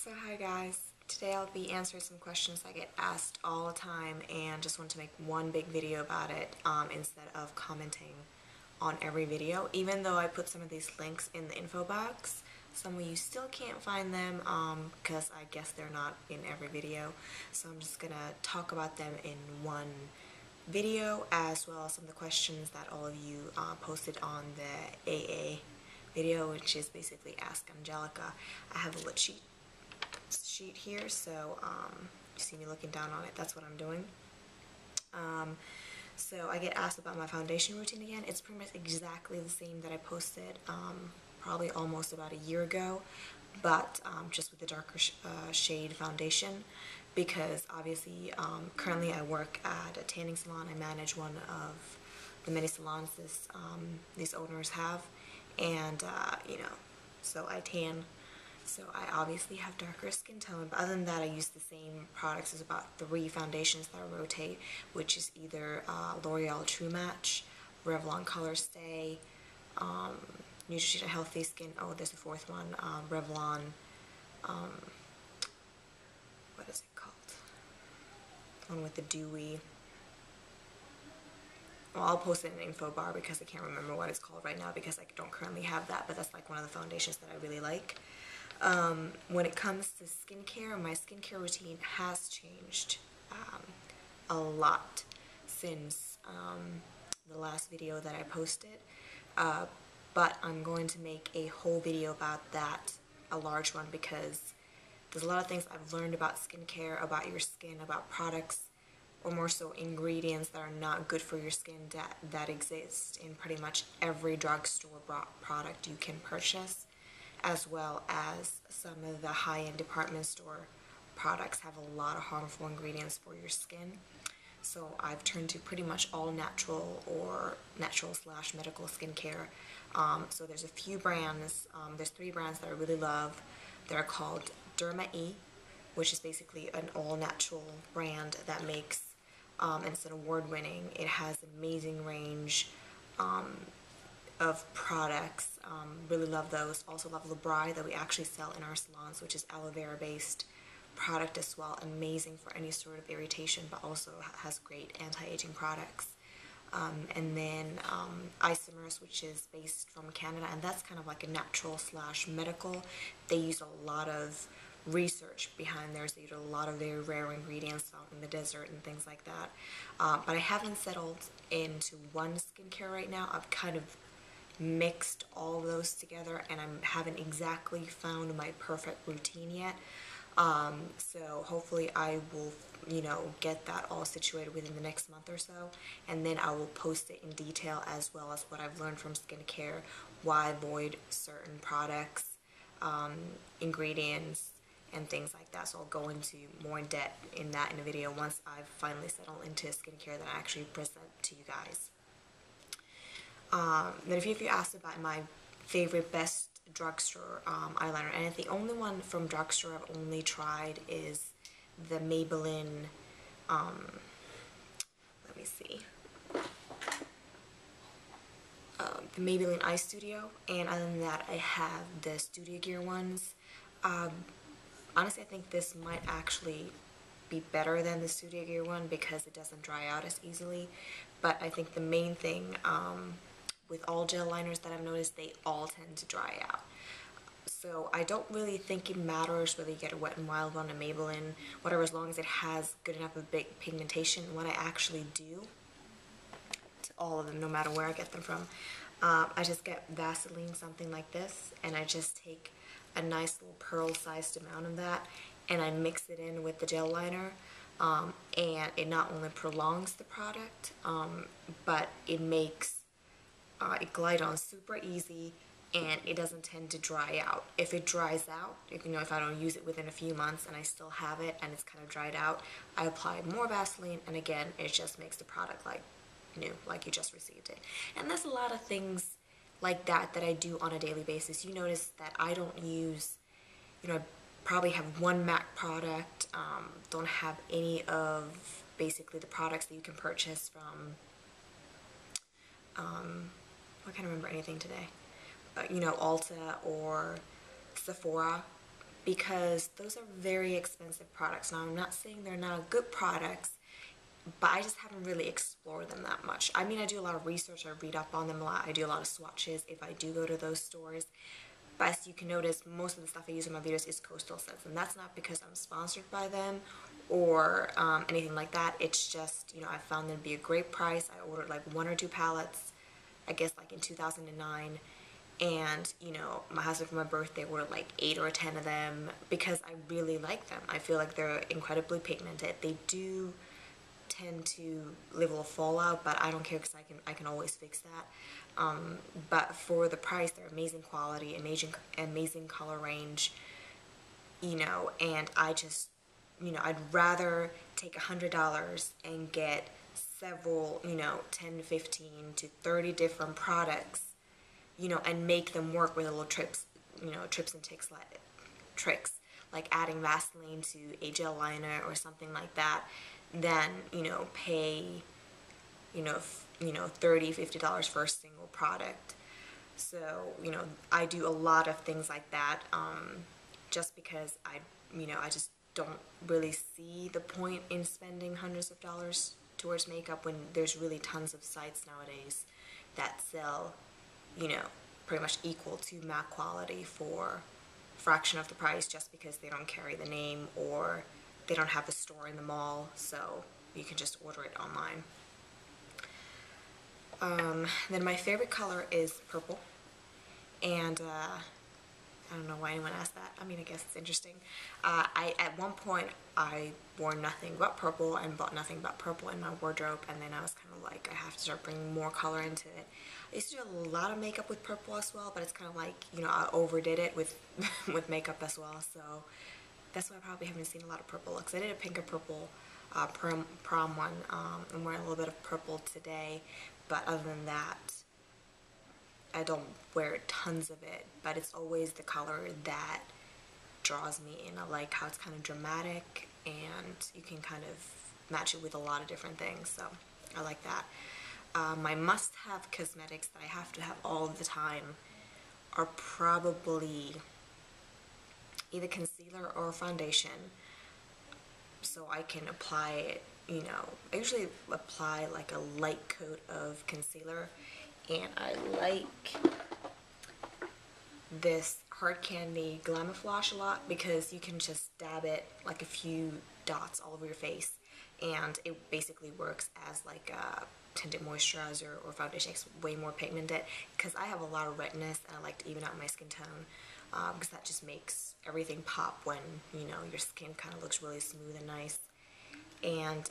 So hi guys, today I'll be answering some questions I get asked all the time and just want to make one big video about it instead of commenting on every video. Even though I put some of these links in the info box, some of you still can't find them because I guess they're not in every video. So I'm just gonna talk about them in one video, as well as some of the questions that all of you posted on the AA video, which is basically Ask Angelica. I have a lit sheet here, so you see me looking down on it, that's what I'm doing. So I get asked about my foundation routine again. It's pretty much exactly the same that I posted probably almost about a year ago, but just with the darker shade foundation, because obviously currently I work at a tanning salon. I manage one of the many salons these owners have, and you know, so I tan. So I obviously have darker skin tone, but other than that I use the same products. There's about 3 foundations that I rotate, which is either L'Oreal True Match, Revlon ColorStay, Neutrogena Healthy Skin, oh there's a 4th one, Revlon, what is it called? The one with the dewy, well, I'll post it in the info bar because I can't remember what it's called right now because I don't currently have that, but that's like one of the foundations that I really like. When it comes to skincare, my skincare routine has changed a lot since the last video that I posted, but I'm going to make a whole video about that, a large one, because there's a lot of things I've learned about skincare, about your skin, about products, or more so ingredients that are not good for your skin that exist in pretty much every drugstore product you can purchase, as well as some of the high-end department store products have a lot of harmful ingredients for your skin. So I've turned to pretty much all natural or natural/medical skincare. So there's a few brands, there's 3 brands that I really love. They're called Derma-E, which is basically an all-natural brand that makes, and it's an award-winning, it has an amazing range of products. Really love those. Also love Labri that we actually sell in our salons, which is aloe vera based product as well. Amazing for any sort of irritation, but also has great anti-aging products. And then Isomers, which is based from Canada, and that's kind of like a natural/medical. They use a lot of research behind theirs. They use a lot of very rare ingredients found in the desert and things like that. But I haven't settled into one skincare right now. I've kind of mixed all of those together, and I haven't exactly found my perfect routine yet. So hopefully I will, you know, get that all situated within the next month or so, and then I will post it in detail, as well as what I've learned from skincare, why avoid certain products, ingredients, and things like that. So I'll go into more in depth in that in a video once I've finally settled into skincare that I actually present to you guys. Then if you asked about my favorite best drugstore eyeliner, and the only one from drugstore I've only tried is the Maybelline, let me see, the Maybelline Eye Studio, and other than that I have the Studio Gear ones. Honestly, I think this might actually be better than the Studio Gear one because it doesn't dry out as easily, but I think the main thing with all gel liners that I've noticed, they all tend to dry out. So I don't really think it matters whether you get a Wet n Wild one, a Maybelline, whatever, as long as it has good enough of big pigmentation. What I actually do to all of them, no matter where I get them from, I just get Vaseline, something like this, and I just take a nice little pearl-sized amount of that, and I mix it in with the gel liner, and it not only prolongs the product, but it makes it glide on super easy, and it doesn't tend to dry out. If it dries out, if I don't use it within a few months and I still have it and it's kind of dried out, I apply more Vaseline, and again, it just makes the product like new, like you just received it. And there's a lot of things like that that I do on a daily basis. You notice that I don't use, I probably have one MAC product, don't have any of basically the products that you can purchase from, I can't remember anything today, Ulta or Sephora. because those are very expensive products. Now, I'm not saying they're not good products, but I just haven't really explored them that much. I mean, I do a lot of research, I read up on them a lot, I do a lot of swatches if I do go to those stores. But as you can notice, most of the stuff I use in my videos is Coastal Scents, and that's not because I'm sponsored by them or anything like that. It's just, you know, I found them to be a great price. I ordered like 1 or 2 palettes, I guess like in 2009, and, you know, my husband for my birthday ordered like 8 or 10 of them because I really like them. I feel like they're incredibly pigmented. They do tend to leave a little fallout, but I don't care because I can always fix that. But for the price, they're amazing quality, amazing color range, you know, and I just, you know, I'd rather take $100 and get several, you know, 10, 15 to 30 different products, you know, and make them work with a little trips, you know, tricks, like adding Vaseline to a gel liner or something like that, than, you know, pay, you know, $30, $50 for a single product. So, you know, I do a lot of things like that, just because I just don't really see the point in spending hundreds of dollars towards makeup when there's really tons of sites nowadays that sell, you know, pretty much equal to MAC quality for a fraction of the price just because they don't carry the name or they don't have a store in the mall, so you can just order it online. Then my favorite color is purple, and I don't know why anyone asked that. I mean, I guess it's interesting. At one point, I wore nothing but purple and bought nothing but purple in my wardrobe, and then I was kind of like, I have to start bringing more color into it. I used to do a lot of makeup with purple as well, but it's kind of like, you know, I overdid it with with makeup as well, so that's why I probably haven't seen a lot of purple looks. I did a pink and purple prom one. I'm wearing a little bit of purple today, but other than that, I don't wear tons of it, but it's always the color that draws me in. I like how it's kind of dramatic and you can kind of match it with a lot of different things, so I like that. My must-have cosmetics that I have to have all the time are probably either concealer or foundation, so I can apply it, you know, I usually apply like a light coat of concealer, and I like this Hard Candy Glamouflage a lot because you can just dab it like a few dots all over your face, and it basically works as like a tinted moisturizer or foundation. It's way more pigmented because I have a lot of redness and I like to even out my skin tone, because that just makes everything pop when, you know, your skin kind of looks really smooth and nice. And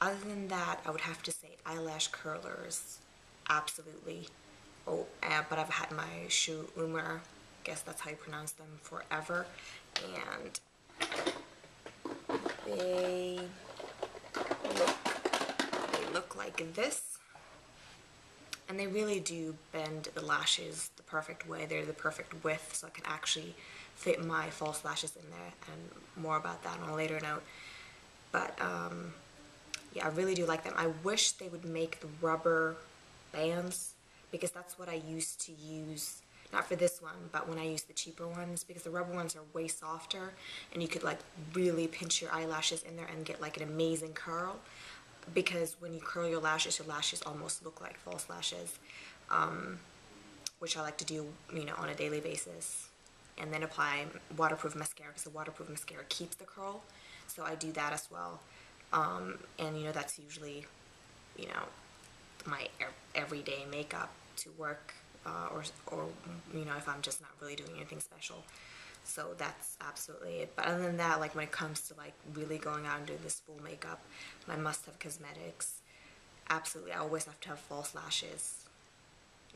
other than that, I would have to say eyelash curlers, absolutely. Oh, but I've had my Shu Uemura, guess that's how you pronounce them, forever, and they look like this, and they really do bend the lashes the perfect way. They're the perfect width, so I can actually fit my false lashes in there, and more about that on a later note. But yeah, I really do like them. I wish they would make the rubber bands, because that's what I used to use, not for this one, but when I used the cheaper ones, because the rubber ones are way softer and you could like really pinch your eyelashes in there and get like an amazing curl, because when you curl your lashes almost look like false lashes, which I like to do, you know, on a daily basis. And then apply waterproof mascara, because the waterproof mascara keeps the curl, so I do that as well. And you know, that's usually, you know, my everyday makeup to work, or you know, if I'm just not really doing anything special. So that's absolutely it. But other than that, like when it comes to like really going out and doing this full makeup, my must-have cosmetics, absolutely, I always have to have false lashes,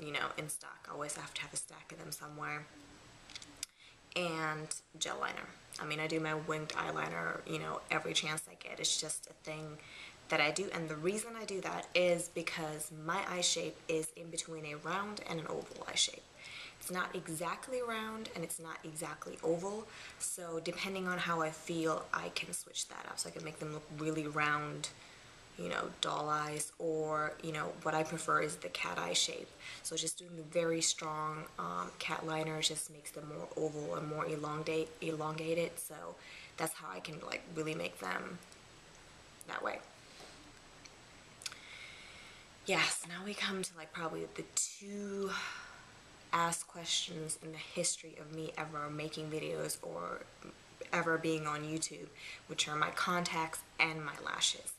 you know, in stock. I always have to have a stack of them somewhere. And gel liner. I mean, I do my winged eyeliner, you know, every chance I get. It's just a thing that I do, and the reason I do that is because my eye shape is in between a round and an oval eye shape. It's not exactly round and it's not exactly oval, so depending on how I feel, I can switch that up, so I can make them look really round, you know, doll eyes, or, you know, what I prefer is the cat eye shape. So just doing the very strong cat liner just makes them more oval and more elongated. So that's how I can like really make them that way. Yes, now we come to like probably the two asked questions in the history of me ever making videos or ever being on YouTube, which are my contacts and my lashes.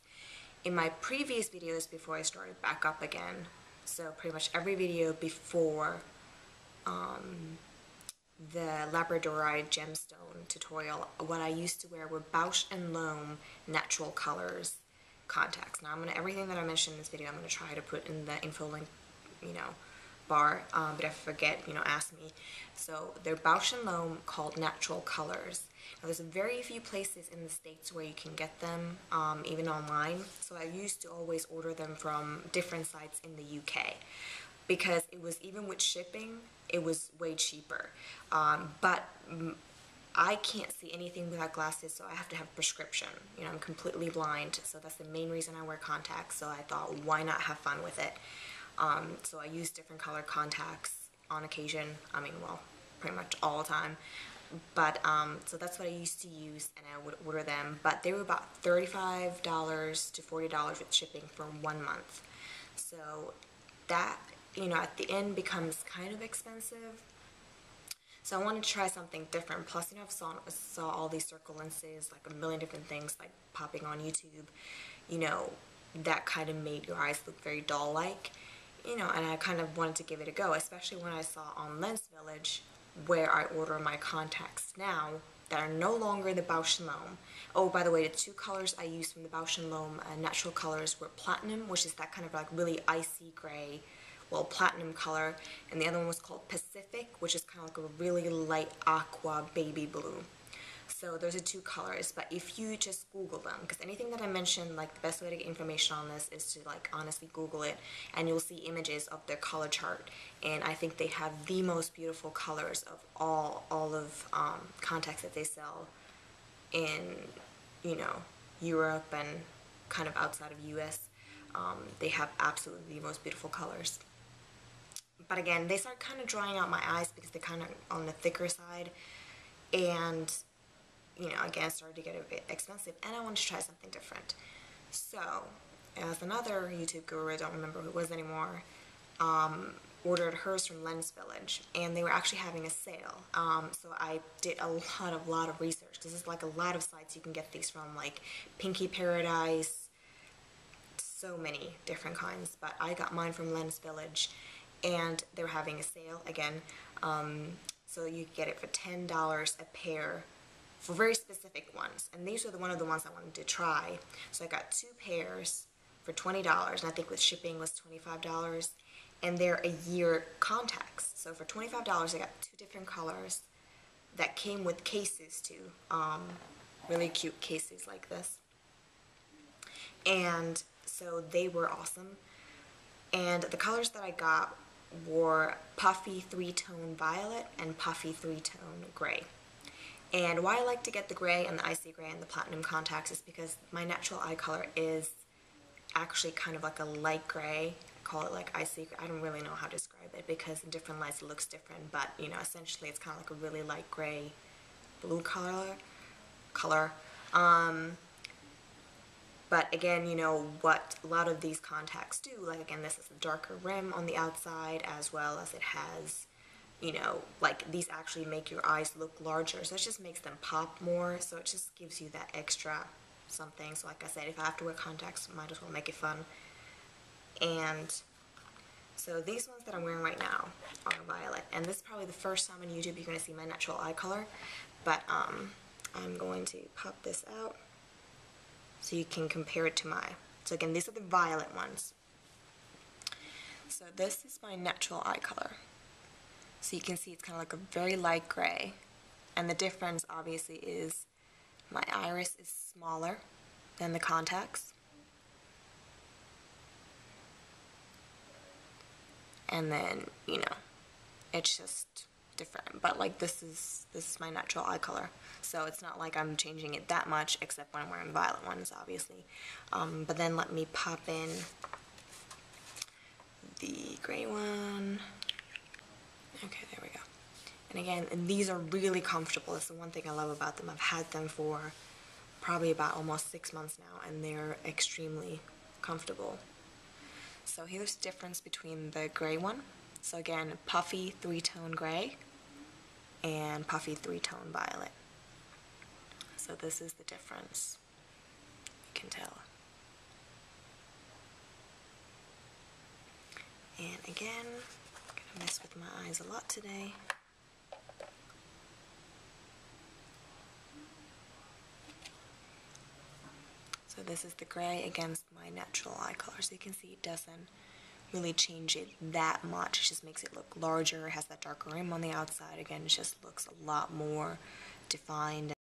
In my previous videos before I started back up again, so pretty much every video before the Labradorite gemstone tutorial, what I used to wear were Bausch and Lomb Natural Colors contacts. Now everything that I mentioned in this video, I'm gonna try to put in the info link, you know, bar, but if I forget, you know, ask me. So they're Bausch and Lomb called Natural Colors. Now there's very few places in the States where you can get them, even online. So I used to always order them from different sites in the UK, because it was, even with shipping, it was way cheaper. But I can't see anything without glasses, so I have to have prescription. You know, I'm completely blind, so that's the main reason I wear contacts. So I thought, why not have fun with it? So I use different colored contacts on occasion. I mean, well, pretty much all the time. But so that's what I used to use, and I would order them. But they were about $35 to $40 with shipping for 1 month. So that, you know, at the end becomes kind of expensive. So I wanted to try something different. Plus, you know, I saw all these circle lenses, like a million different things, like popping on YouTube. You know, that kind of made your eyes look very doll-like. You know, and I kind of wanted to give it a go, especially when I saw on Lens Village, where I order my contacts now, that are no longer the Bausch & Lomb. Oh, by the way, the two colors I used from the Bausch & Lomb Natural Colors were Platinum, which is that kind of like really icy gray, well, platinum color, and the other one was called Pacific, which is kind of like a really light aqua baby blue. So those are two colors, but if you just Google them, because anything that I mentioned, like the best way to get information on this is to like honestly Google it, and you'll see images of their color chart. And I think they have the most beautiful colors of all of contacts that they sell in, you know, Europe and kind of outside of US. They have absolutely the most beautiful colors. But again, they start kind of drying out my eyes because they're kind of on the thicker side, and you know, again, it started to get a bit expensive, and I wanted to try something different. So, as another YouTube guru, I don't remember who it was anymore, ordered hers from Lens Village, and they were actually having a sale. So I did a lot of research. This is like a lot of sites you can get these from, like Pinky Paradise, so many different kinds, but I got mine from Lens Village, and they were having a sale again. So you get it for $10 a pair, for very specific ones, and these are one of the ones I wanted to try. So I got 2 pairs for $20, and I think with shipping was $25, and they're a year contacts. So for $25 I got 2 different colors that came with cases too, really cute cases like this, and so they were awesome. And the colors that I got were Puffy 3-tone violet and Puffy 3-tone gray. And why I like to get the gray and the icy gray and the platinum contacts is because my natural eye color is actually kind of like a light gray. I call it like icy gray. I don't really know how to describe it because in different lights it looks different, but you know, essentially it's kind of like a really light gray blue color. But again, you know, what a lot of these contacts do, like again, this is a darker rim on the outside, as well as it has, you know, like these actually make your eyes look larger, so it just makes them pop more, so it just gives you that extra something. So like I said, if I have to wear contacts, might as well make it fun. And so these ones that I'm wearing right now are violet, and this is probably the first time on YouTube you're going to see my natural eye color, but I'm going to pop this out so you can compare it to mine. So again, these are the violet ones. So this is my natural eye color. So you can see it's kind of like a very light gray, and the difference obviously is my iris is smaller than the contacts, and then, you know, it's just different, but like this is my natural eye color, so it's not like I'm changing it that much, except when I'm wearing violet ones, obviously. But then let me pop in the gray one. Okay, there we go. And again, and these are really comfortable. That's the one thing I love about them. I've had them for probably about almost 6 months now, and they're extremely comfortable. So here's the difference between the gray one. So again, Puffy 3-tone gray and Puffy 3-tone violet. So this is the difference. You can tell. And again, I'm gonna mess with my eyes a lot today. So this is the gray against my natural eye color. So you can see it doesn't really change it that much. It just makes it look larger. It has that darker rim on the outside. Again, it just looks a lot more defined